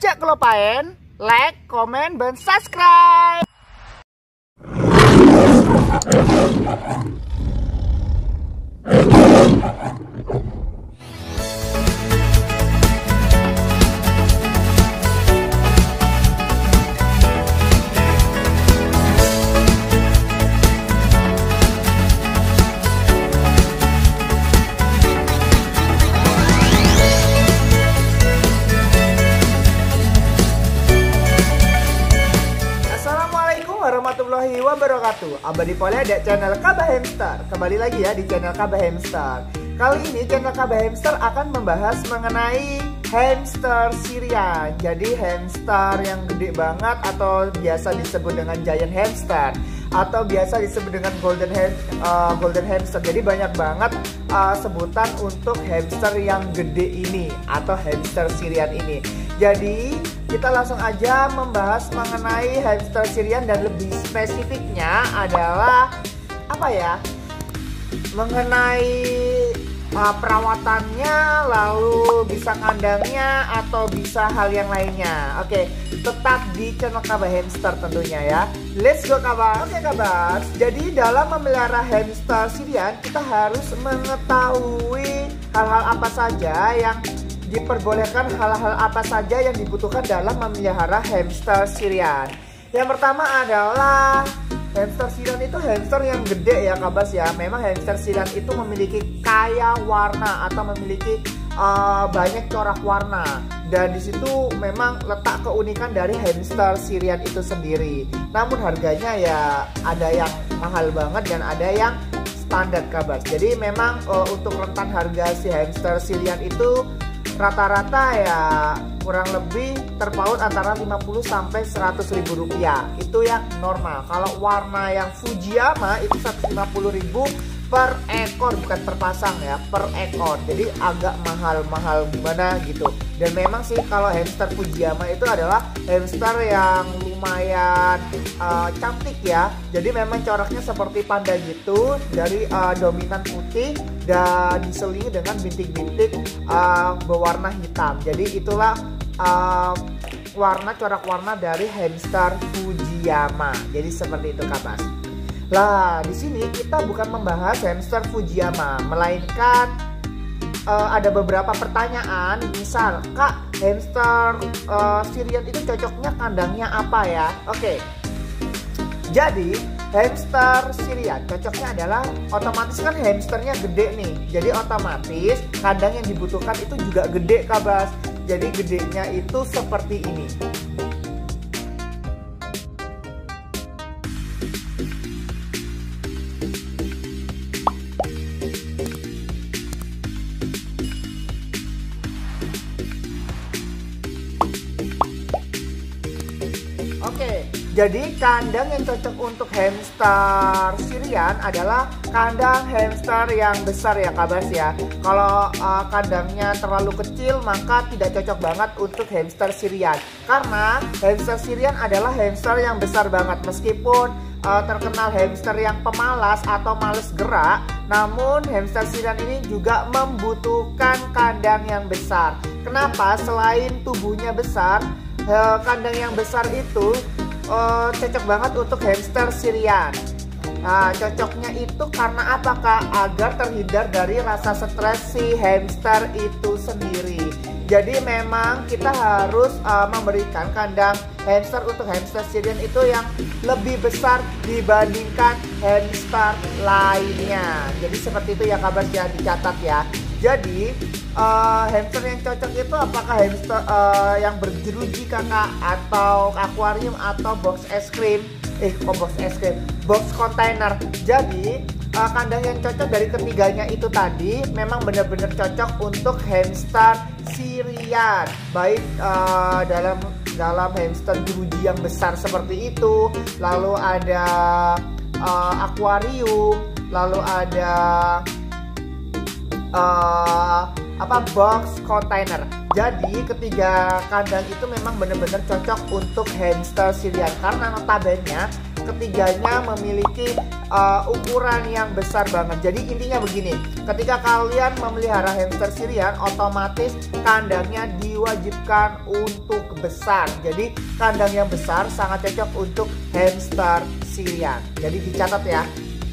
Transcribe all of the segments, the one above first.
Ajak kelupain, like, komen, dan subscribe. Warahmatullahi wabarakatuh. Abadi Pole ada channel Kabah Hamster. Kembali lagi ya di channel Kabah Hamster. Kali ini channel Kabah Hamster akan membahas mengenai hamster Syrian. Jadi hamster yang gede banget atau biasa disebut dengan giant hamster atau biasa disebut dengan golden hamster. Jadi banyak banget sebutan untuk hamster yang gede ini atau hamster Syrian ini. Jadi kita langsung aja membahas mengenai hamster Syrian dan lebih spesifiknya adalah apa ya? Mengenai perawatannya, lalu bisa kandangnya atau bisa hal yang lainnya. Oke, tetap di channel Kabah Hamster tentunya ya. Let's go Kabah. Oke Kabah. Jadi dalam memelihara hamster Syrian kita harus mengetahui hal-hal apa saja yang diperbolehkan, hal-hal apa saja yang dibutuhkan dalam memelihara hamster Syrian. Yang pertama adalah hamster Syrian itu hamster yang gede ya Kabas ya. Memang hamster Syrian itu memiliki kaya warna atau memiliki banyak corak warna. Dan disitu memang letak keunikan dari hamster Syrian itu sendiri. Namun harganya ya ada yang mahal banget dan ada yang standar Kabas. Jadi memang untuk rentan harga si hamster Syrian itu rata-rata ya kurang lebih terpaut antara 50 sampai 100 ribu rupiah. Itu yang normal. Kalau warna yang Fujiyama itu 150.000 per ekor, bukan per pasang ya, per ekor. Jadi agak mahal-mahal gimana gitu. Dan memang sih kalau hamster Fujiyama itu adalah hamster yang lumayan cantik ya. Jadi memang coraknya seperti panda gitu, dari dominan putih dan diselingi dengan bintik-bintik berwarna hitam. Jadi itulah corak warna dari hamster Fujiyama. Jadi seperti itu Kabas. Lah, di sini kita bukan membahas hamster Fujiyama, melainkan ada beberapa pertanyaan. Misal, Kak, hamster Syrian itu cocoknya kandangnya apa ya? Oke. Jadi, hamster Syrian cocoknya adalah otomatis kan hamsternya gede nih. Jadi otomatis kandang yang dibutuhkan itu juga gede Kabas. Jadi gedenya itu seperti ini. Oke, jadi kandang yang cocok untuk hamster Syrian adalah kandang hamster yang besar ya Kabas ya. Kalau kandangnya terlalu kecil maka tidak cocok banget untuk hamster Syrian. Karena hamster Syrian adalah hamster yang besar banget. Meskipun terkenal hamster yang pemalas atau males gerak, namun hamster Syrian ini juga membutuhkan kandang yang besar. Kenapa? Selain tubuhnya besar, kandang yang besar itu cocok banget untuk hamster Syrian. Nah, cocoknya itu karena apakah? Agar terhindar dari rasa stres si hamster itu sendiri. Jadi memang kita harus memberikan kandang hamster untuk hamster Syrian itu yang lebih besar dibandingkan hamster lainnya. Jadi seperti itu ya Kabas ya, dicatat ya. Jadi hamster yang cocok itu apakah hamster yang berjeruji kakak, atau akuarium, atau box es krim? Box container. Jadi kandang yang cocok dari ketiganya itu tadi memang benar-benar cocok untuk hamster Syrian. Baik dalam hamster jeruji yang besar seperti itu, lalu ada akuarium, lalu ada box container. Jadi ketiga kandang itu memang benar-benar cocok untuk hamster Syrian karena notabene ketiganya memiliki ukuran yang besar banget. Jadi intinya begini, ketika kalian memelihara hamster Syrian, otomatis kandangnya diwajibkan untuk besar. Jadi kandang yang besar sangat cocok untuk hamster Syrian. Jadi dicatat ya,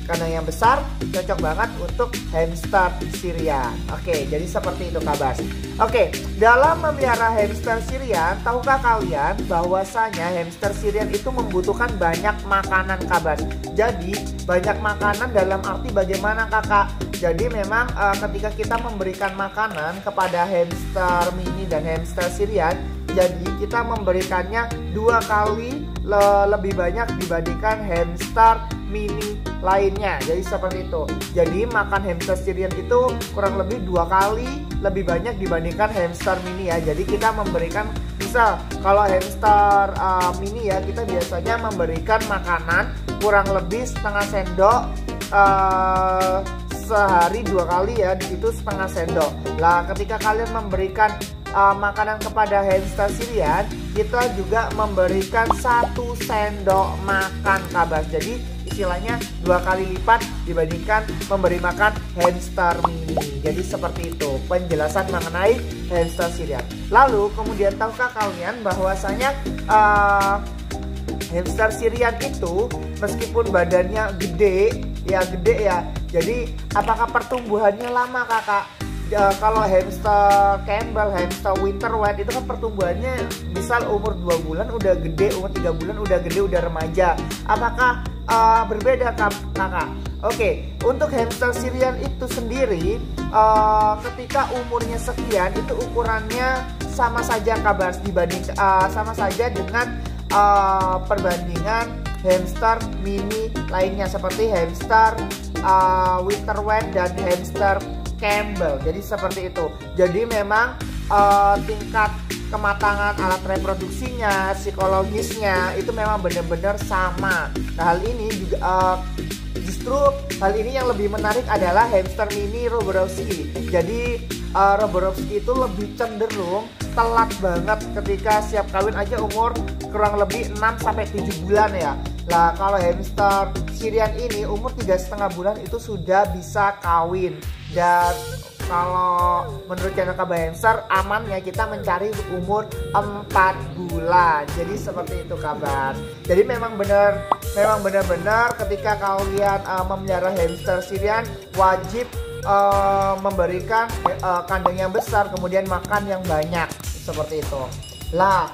kandang yang besar cocok banget untuk hamster Syrian. Oke, jadi seperti itu Kabas. Oke, dalam memelihara hamster Syrian, tahukah kalian bahwasanya hamster Syrian itu membutuhkan banyak makanan Kabas. Jadi banyak makanan dalam arti bagaimana kakak? Jadi memang ketika kita memberikan makanan kepada hamster mini dan hamster Syrian, jadi kita memberikannya 2 kali lebih banyak dibandingkan hamster mini lainnya. Jadi seperti itu. Jadi makan hamster Syrian itu kurang lebih 2 kali lebih banyak dibandingkan hamster mini ya. Jadi kita memberikan, misal kalau hamster mini ya, kita biasanya memberikan makanan kurang lebih setengah sendok sehari 2 kali ya, di situ setengah sendok. Lah ketika kalian memberikan makanan kepada hamster Syrian, kita juga memberikan 1 sendok makan Kabas. Jadi istilahnya 2 kali lipat dibandingkan memberi makan hamster mini. Jadi seperti itu penjelasan mengenai hamster Syrian. Lalu kemudian tahukah kalian bahwasanya hamster Syrian itu meskipun badannya gede ya, jadi apakah pertumbuhannya lama kakak? Kalau hamster Campbell, hamster Winter White itu kan pertumbuhannya misal umur 2 bulan udah gede, umur 3 bulan udah gede, udah remaja. Apakah berbeda kakak? Oke, untuk hamster Syrian itu sendiri ketika umurnya sekian itu ukurannya sama saja Kabas, dibanding sama saja dengan perbandingan hamster mini lainnya seperti hamster Winter White dan hamster Campbell. Jadi seperti itu. Jadi memang tingkat kematangan alat reproduksinya, psikologisnya itu memang benar-benar sama. Nah hal ini juga justru hal ini yang lebih menarik adalah hamster mini Roborowski. Jadi Roborowski itu lebih cenderung telat banget ketika siap kawin aja umur kurang lebih 6-7 bulan ya. Lah kalau hamster Syrian ini umur 3,5 bulan itu sudah bisa kawin. Dan kalau menurut channel Kabah Hamster amannya kita mencari umur 4 bulan. Jadi seperti itu kabar. Jadi memang benar-benar ketika kalian memelihara hamster Syrian wajib memberikan kandang yang besar, kemudian makan yang banyak seperti itu. Lah,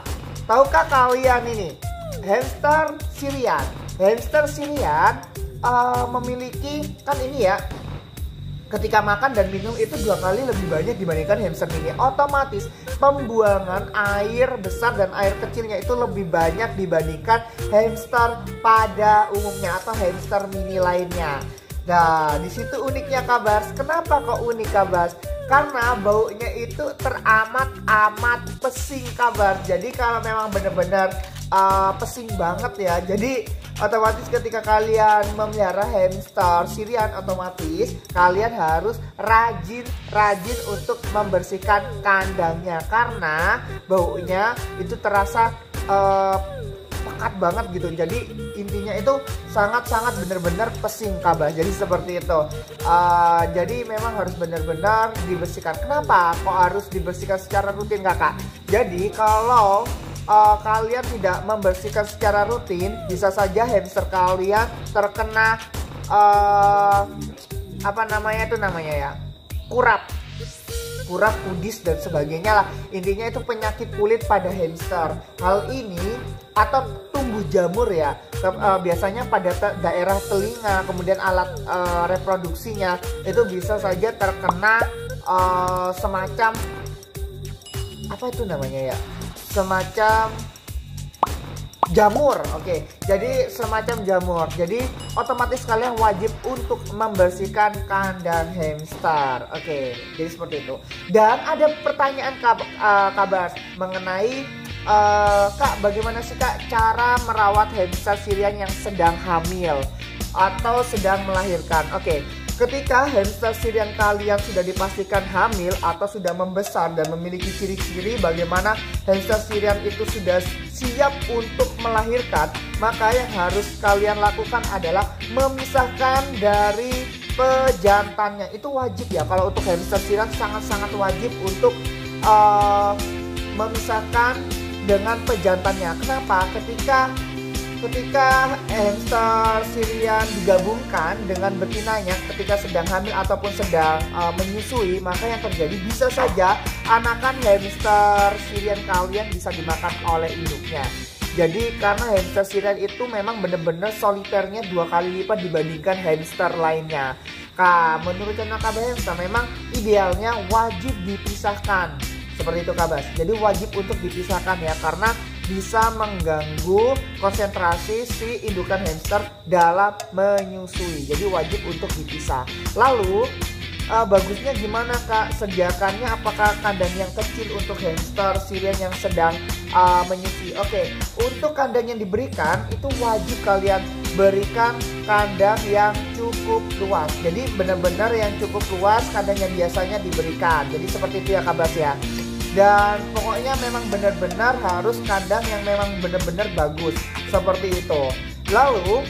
tahukah kalian ini hamster Syrian memiliki kan ini ya, ketika makan dan minum itu 2 kali lebih banyak dibandingkan hamster mini. Otomatis pembuangan air besar dan air kecilnya itu lebih banyak dibandingkan hamster pada umumnya atau hamster mini lainnya. Nah, di situ uniknya Kabas. Kenapa kok unik Kabas? Karena baunya itu teramat pesing Kabas. Jadi kalau memang benar-benar pesing banget ya. Jadi otomatis ketika kalian memelihara hamster Syrian, otomatis kalian harus rajin untuk membersihkan kandangnya karena baunya itu terasa pekat banget gitu. Jadi intinya itu sangat benar-benar pesing Kabas. Jadi seperti itu. Jadi memang harus benar-benar dibersihkan. Kenapa kok harus dibersihkan secara rutin kakak? Jadi kalau kalian tidak membersihkan secara rutin, bisa saja hamster kalian terkena kurap, kudis dan sebagainya lah. Intinya itu penyakit kulit pada hamster. Hal ini atau tumbuh jamur ya, biasanya pada daerah telinga, kemudian alat reproduksinya itu bisa saja terkena semacam apa itu namanya ya, semacam jamur. Oke, jadi semacam jamur. Jadi otomatis kalian wajib untuk membersihkan kandang hamster. Oke, jadi seperti itu. Dan ada pertanyaan Kabas mengenai Kak, bagaimana sih Kak cara merawat hamster Syrian yang sedang hamil atau sedang melahirkan? Oke, ketika hamster Syrian kalian sudah dipastikan hamil atau sudah membesar dan memiliki ciri-ciri bagaimana hamster Syrian itu sudah siap untuk melahirkan, maka yang harus kalian lakukan adalah memisahkan dari pejantannya. Itu wajib ya, kalau untuk hamster Syrian sangat-sangat wajib untuk memisahkan dengan pejantannya. Kenapa? Ketika hamster Syrian digabungkan dengan betinanya ketika sedang hamil ataupun sedang menyusui, maka yang terjadi bisa saja anakan hamster Syrian kalian bisa dimakan oleh induknya. Jadi karena hamster Syrian itu memang benar-benar soliternya 2 kali lipat dibandingkan hamster lainnya. Nah, menurut channel KB Hamster memang idealnya wajib dipisahkan. Seperti itu Kabas. Jadi wajib untuk dipisahkan ya, karena bisa mengganggu konsentrasi si indukan hamster dalam menyusui. Jadi wajib untuk dipisah. Lalu bagusnya gimana Kak sediakannya? Apakah kandang yang kecil untuk hamster Syrian yang sedang menyusui? Oke, untuk kandang yang diberikan itu wajib kalian berikan kandang yang cukup luas. Jadi benar-benar yang cukup luas kandang yang biasanya diberikan. Jadi seperti itu ya Kabas ya. Dan pokoknya memang benar-benar harus kandang yang memang benar-benar bagus. Seperti itu. Lalu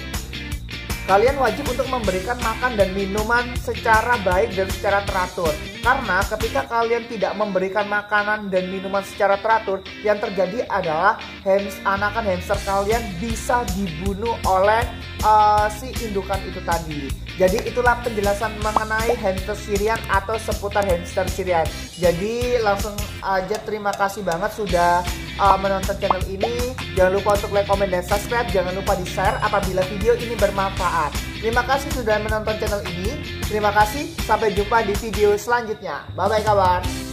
kalian wajib untuk memberikan makan dan minuman secara baik dan secara teratur. Karena ketika kalian tidak memberikan makanan dan minuman secara teratur, yang terjadi adalah anakan hamster kalian bisa dibunuh oleh si indukan itu tadi. Jadi itulah penjelasan mengenai hamster Syrian atau seputar hamster Syrian. Jadi langsung aja terima kasih banget sudah menonton channel ini. Jangan lupa untuk like, comment, dan subscribe. Jangan lupa di share apabila video ini bermanfaat. Terima kasih sudah menonton channel ini. Terima kasih, sampai jumpa di video selanjutnya. Bye bye kawan.